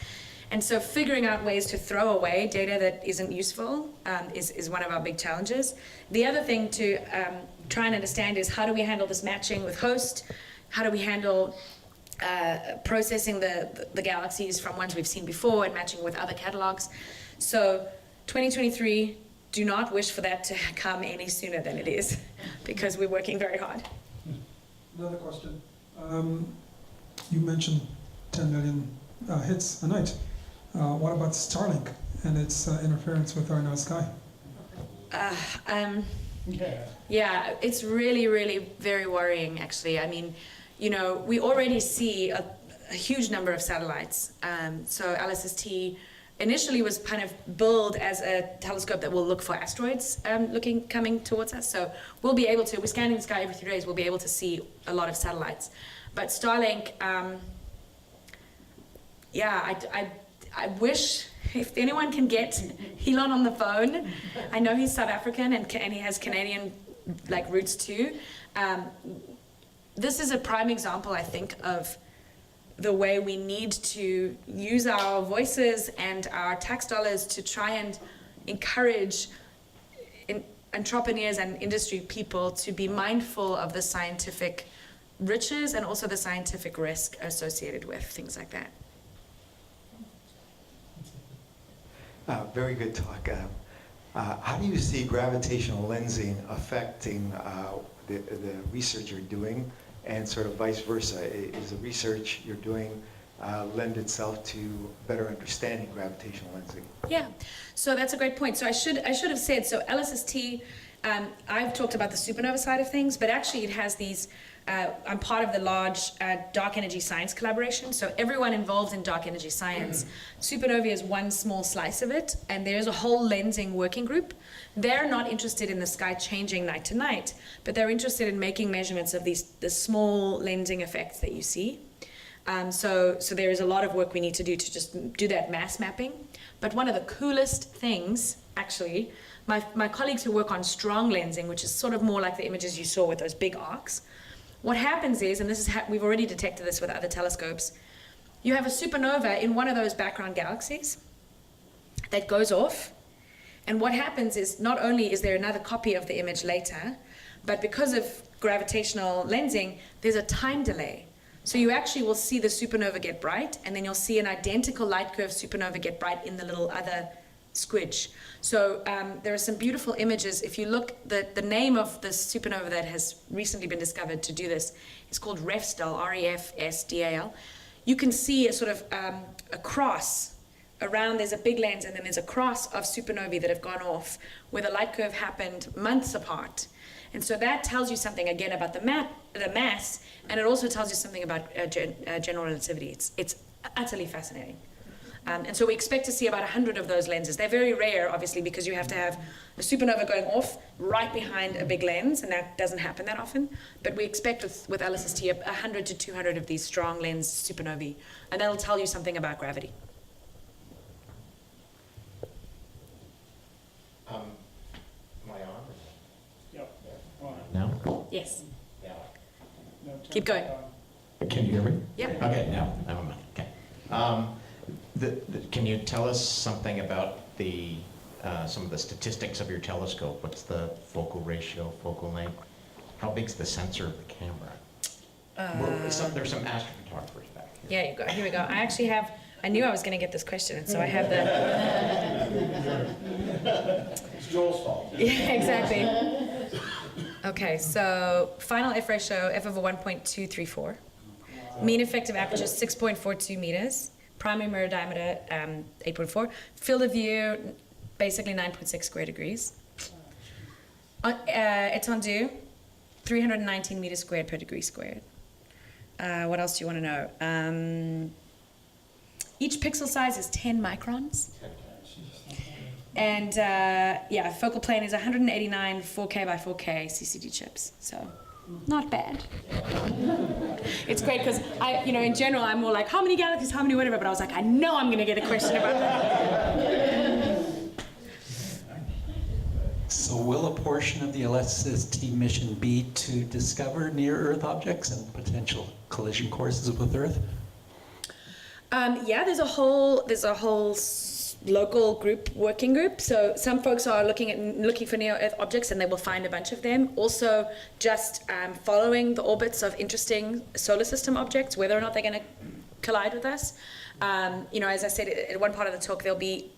And so figuring out ways to throw away data that isn't useful is one of our big challenges. The other thing to try and understand is, how do we handle this matching with host? How do we handle processing the galaxies from ones we've seen before and matching with other catalogs? So 2023, do not wish for that to come any sooner than it is, because we're working very hard. Another question. You mentioned 10 million hits a night. What about Starlink and its interference with our night sky? Yeah, it's really, really very worrying, actually. I mean, we already see a huge number of satellites. So LSST initially was kind of billed as a telescope that will look for asteroids coming towards us. So we'll be able to, we're scanning the sky every 3 days, we'll be able to see a lot of satellites. But Starlink, I wish, if anyone can get Elon on the phone, I know he's South African and he has Canadian roots too. This is a prime example, I think, of the way we need to use our voices and our tax dollars to try and encourage entrepreneurs and industry people to be mindful of the scientific riches and also the scientific risk associated with things like that. Very good talk. How do you see gravitational lensing affecting the research you're doing, and sort of vice versa? Is the research you're doing lend itself to better understanding gravitational lensing? Yeah, so that's a great point. So I should have said, so LSST, I've talked about the supernova side of things, but actually it has these, I'm part of the large dark energy science collaboration. So everyone involved in dark energy science, supernovae is one small slice of it, and there's a whole lensing working group. They're not interested in the sky changing night to night, but they're interested in making measurements of the small lensing effects that you see. So there is a lot of work we need to do to just do that mass mapping. But one of the coolest things, actually, my colleagues who work on strong lensing, which is sort of more like the images you saw with those big arcs, what happens is, and this is we've already detected this with other telescopes, you have a supernova in one of those background galaxies that goes off, and what happens is not only is there another copy of the image later, but because of gravitational lensing, there's a time delay. So you actually will see the supernova get bright, and then you'll see an identical light curve supernova get bright in the little other squidge. So there are some beautiful images. If you look, the name of the supernova that has recently been discovered to do this is called REFSDAL, R-E-F-S-D-A-L. You can see a sort of a cross around, there's a big lens, and then there's a cross of supernovae that have gone off, where the light curve happened months apart. And so that tells you something, again, about the mass, and it also tells you something about general relativity. It's utterly fascinating. And so we expect to see about 100 of those lenses. They're very rare, obviously, because you have to have a supernova going off right behind a big lens, and that doesn't happen that often. But we expect with LSST 100 to 200 of these strong lens supernovae, and that'll tell you something about gravity. Am I on? Yep. No? Yes. Yeah. No, turn Keep going. it on. Can you hear me? Yep. Okay, now I'm on. Okay. Can you tell us something about some of the statistics of your telescope? What's the focal ratio, focal length? How big's the sensor of the camera? There's some astrophotographers back here. Yeah, you go. Here we go. I actually have, I knew I was going to get this question, and so I have the... It's Joel's fault. Yeah, exactly. Okay, so final F ratio, F over 1.234. Mean effective aperture, 6.42 meters. Primary mirror diameter, 8.4. Field of view, basically 9.6 square degrees. Étendue, 319 meters squared per degree squared. What else do you want to know? Each pixel size is 10 microns. And yeah, focal plane is 189 4K by 4K CCD chips. So not bad. It's great because in general, I'm more like, how many galaxies, how many whatever, but I was like, I know I'm going to get a question about that. So will a portion of the LSST mission be to discover near-Earth objects and potential collision courses with Earth? Yeah, there's a whole local working group. So some folks are looking for near-Earth objects, and they will find a bunch of them. Also, just following the orbits of interesting solar system objects, whether or not they're going to collide with us. As I said at one part of the talk, they'll be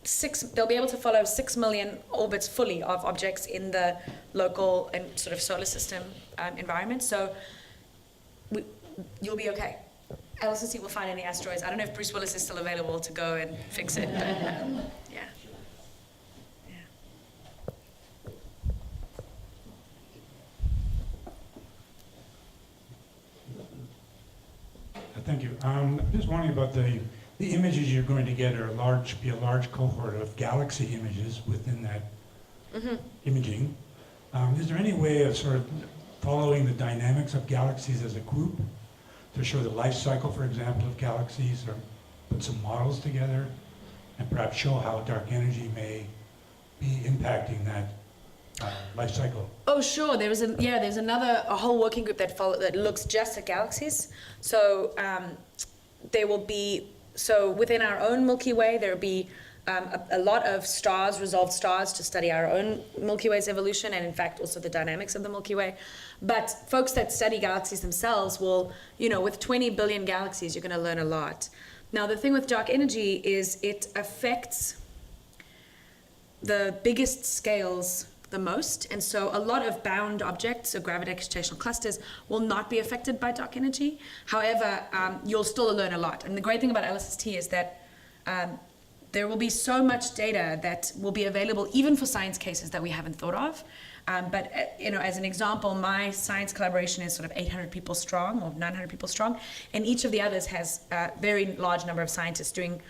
able to follow 6 million orbits fully of objects in the local and sort of solar system environment. So you'll be okay. LSST will find any asteroids. I don't know if Bruce Willis is still available to go and fix it, but yeah. Thank you. I'm just wondering about the images you're going to get are be a large cohort of galaxy images within that imaging. Is there any way of sort of following the dynamics of galaxies as a group to show the life cycle, for example, of galaxies, or put some models together and perhaps show how dark energy may be impacting that life cycle? Oh, sure. There's a whole working group that looks just at galaxies. So there will be, within our own Milky Way, there will be a lot of resolved stars to study our own Milky Way's evolution, and in fact also the dynamics of the Milky Way. But folks that study galaxies themselves will, with 20 billion galaxies, you're going to learn a lot. Now, the thing with dark energy is it affects the biggest scales the most, and so a lot of bound objects, so gravitational clusters, will not be affected by dark energy. However, you'll still learn a lot. And the great thing about LSST is that there will be so much data that will be available even for science cases that we haven't thought of. But as an example, my science collaboration is sort of 800 people strong or 900 people strong, and each of the others has a very large number of scientists doing,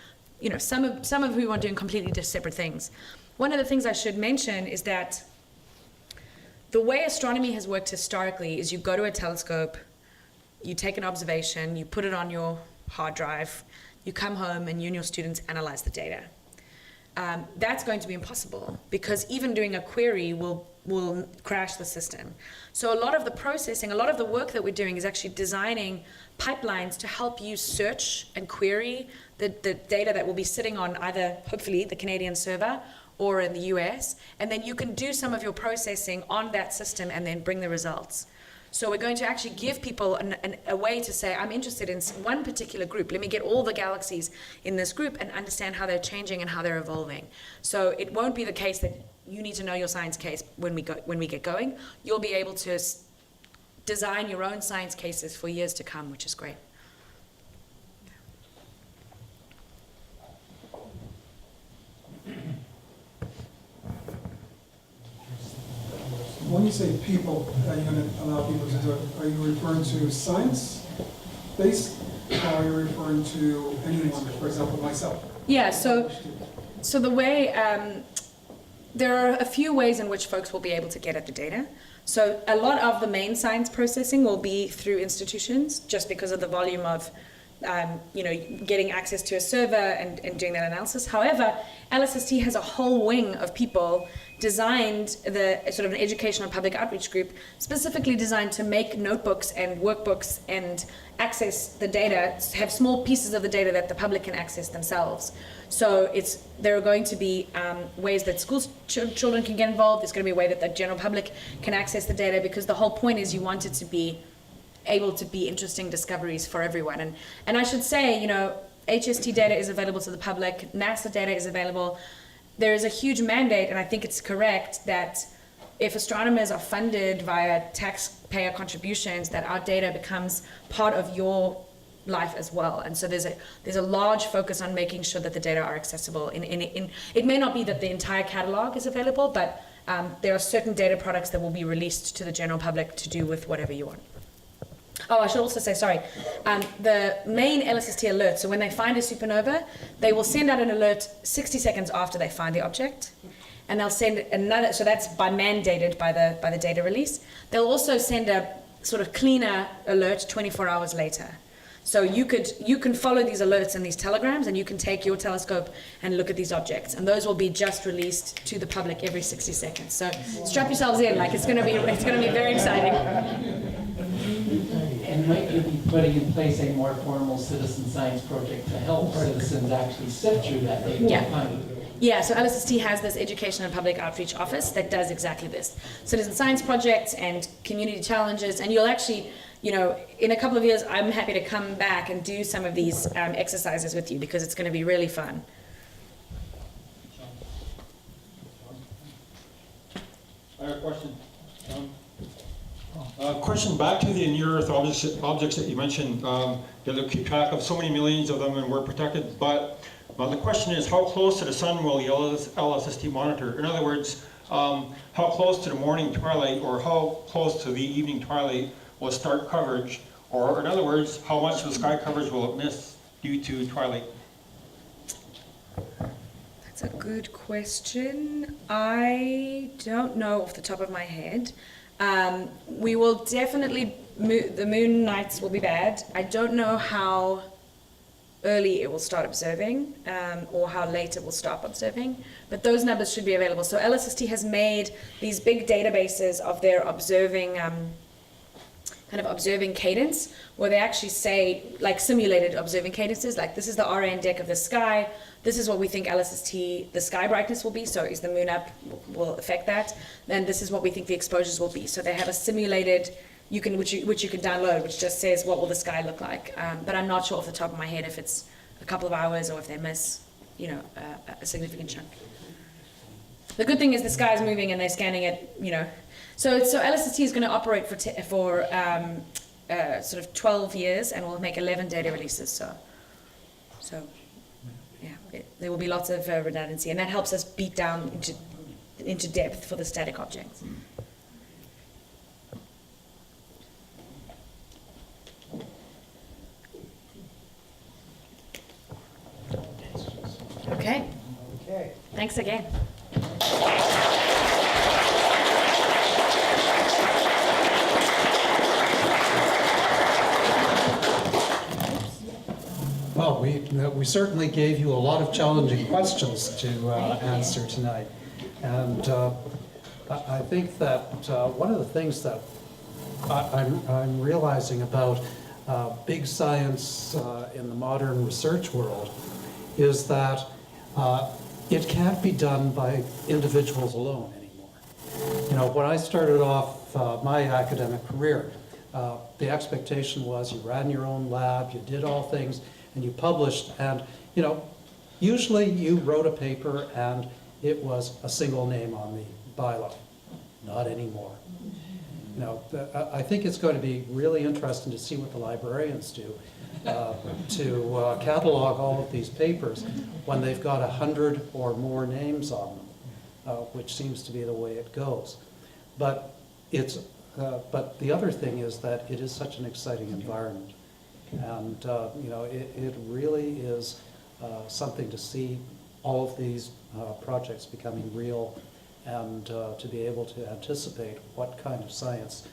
some of whom are doing completely separate things. One of the things I should mention is that the way astronomy has worked historically is you go to a telescope, you take an observation, you put it on your hard drive, you come home and you and your students analyze the data. That's going to be impossible because even doing a query will crash the system. So a lot of the processing, a lot of the work that we're doing is actually designing pipelines to help you search and query the data that will be sitting on either, hopefully, the Canadian server or in the US, and then you can do some of your processing on that system and then bring the results. So we're going to actually give people a way to say, I'm interested in one particular group. Let me get all the galaxies in this group and understand how they're changing and how they're evolving. So it won't be the case that you need to know your science case when we get going. You'll be able to design your own science cases for years to come, which is great. When you say people, that you're going to allow people to do it, are you referring to science-based, or are you referring to anyone, for example, myself? Yeah, so the way, there are a few ways in which folks will be able to get at the data. So a lot of the main science processing will be through institutions, just because of the volume of getting access to a server and doing that analysis. However, LSST has a whole wing of people designed, the sort of an educational public outreach group, specifically designed to make notebooks and workbooks and access the data, have small pieces of the data that the public can access themselves. So there are going to be ways that children can get involved. There's going to be a way that the general public can access the data, because the whole point is you want it to be able to be interesting discoveries for everyone. And I should say, HST data is available to the public, NASA data is available. There is a huge mandate, and I think it's correct, that if astronomers are funded via taxpayer contributions, that our data becomes part of your life as well. And so there's a large focus on making sure that the data are accessible. It may not be that the entire catalog is available, but there are certain data products that will be released to the general public to do with whatever you want. Oh, I should also say, sorry, the main LSST alert, so when they find a supernova, they will send out an alert 60 seconds after they find the object, and they'll send another, so that's mandated by the data release. They'll also send a sort of cleaner alert 24 hours later. So you can follow these alerts and these telegrams, and you can take your telescope and look at these objects, and those will be just released to the public every 60 seconds. So strap yourselves in, like it's going to be very exciting. And might you be putting in place a more formal citizen science project to help citizens actually sift through that data? Yeah. Yeah, so LSST has this education and public outreach office that does exactly this. Citizen science projects and community challenges, and you'll actually, in a couple of years, I'm happy to come back and do some of these exercises with you, because it's going to be really fun. I have a question. Question back to the near-Earth objects that you mentioned. You'll keep track of so many millions of them and we're protected, but the question is, how close to the sun will the LSST monitor? In other words, how close to the morning twilight or how close to the evening twilight will start coverage? Or in other words, how much of the sky coverage will it miss due to twilight? That's a good question. I don't know off the top of my head. We will definitely, the moon nights will be bad. I don't know how early it will start observing or how late it will stop observing, but those numbers should be available. So LSST has made these big databases of their observing, observing cadence, where they actually say, like simulated observing cadences, like this is the RN deck of the sky, this is what we think LSST, the sky brightness will be, so is the moon up, will affect that, then this is what we think the exposures will be. So they have a simulated, which you can download, which just says what will the sky look like, but I'm not sure off the top of my head if it's a couple of hours or if they miss, a significant chunk. the good thing is the sky is moving and they're scanning it, you know. So LSST is going to operate for sort of 12 years, and we'll make 11 data releases. So yeah, there will be lots of redundancy, and that helps us beat down into depth for the static objects. Okay. Okay. Thanks again. Well, we certainly gave you a lot of challenging questions to answer tonight. And I think that one of the things that I'm realizing about big science in the modern research world is that it can't be done by individuals alone anymore. You know, when I started off my academic career, the expectation was you ran your own lab, you did all things, and you published, and you know, usually you wrote a paper and it was a single name on the byline. Not anymore. You know, I think it's going to be really interesting to see what the librarians do to catalog all of these papers when they've got 100 or more names on them, which seems to be the way it goes. But but the other thing is that it is such an exciting environment. And you know, it really is something to see all of these projects becoming real, and to be able to anticipate what kind of science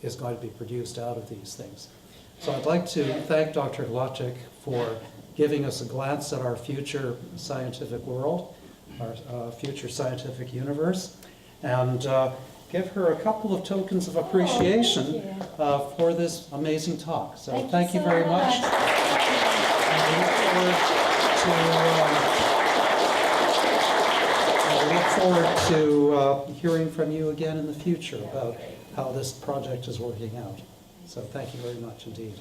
is going to be produced out of these things. So I'd like to thank Dr. Hložek for giving us a glance at our future scientific world, our future scientific universe, and give her a couple of tokens of appreciation for this amazing talk. So thank you very much. And we look forward to hearing from you again in the future about how this project is working out. So thank you very much indeed.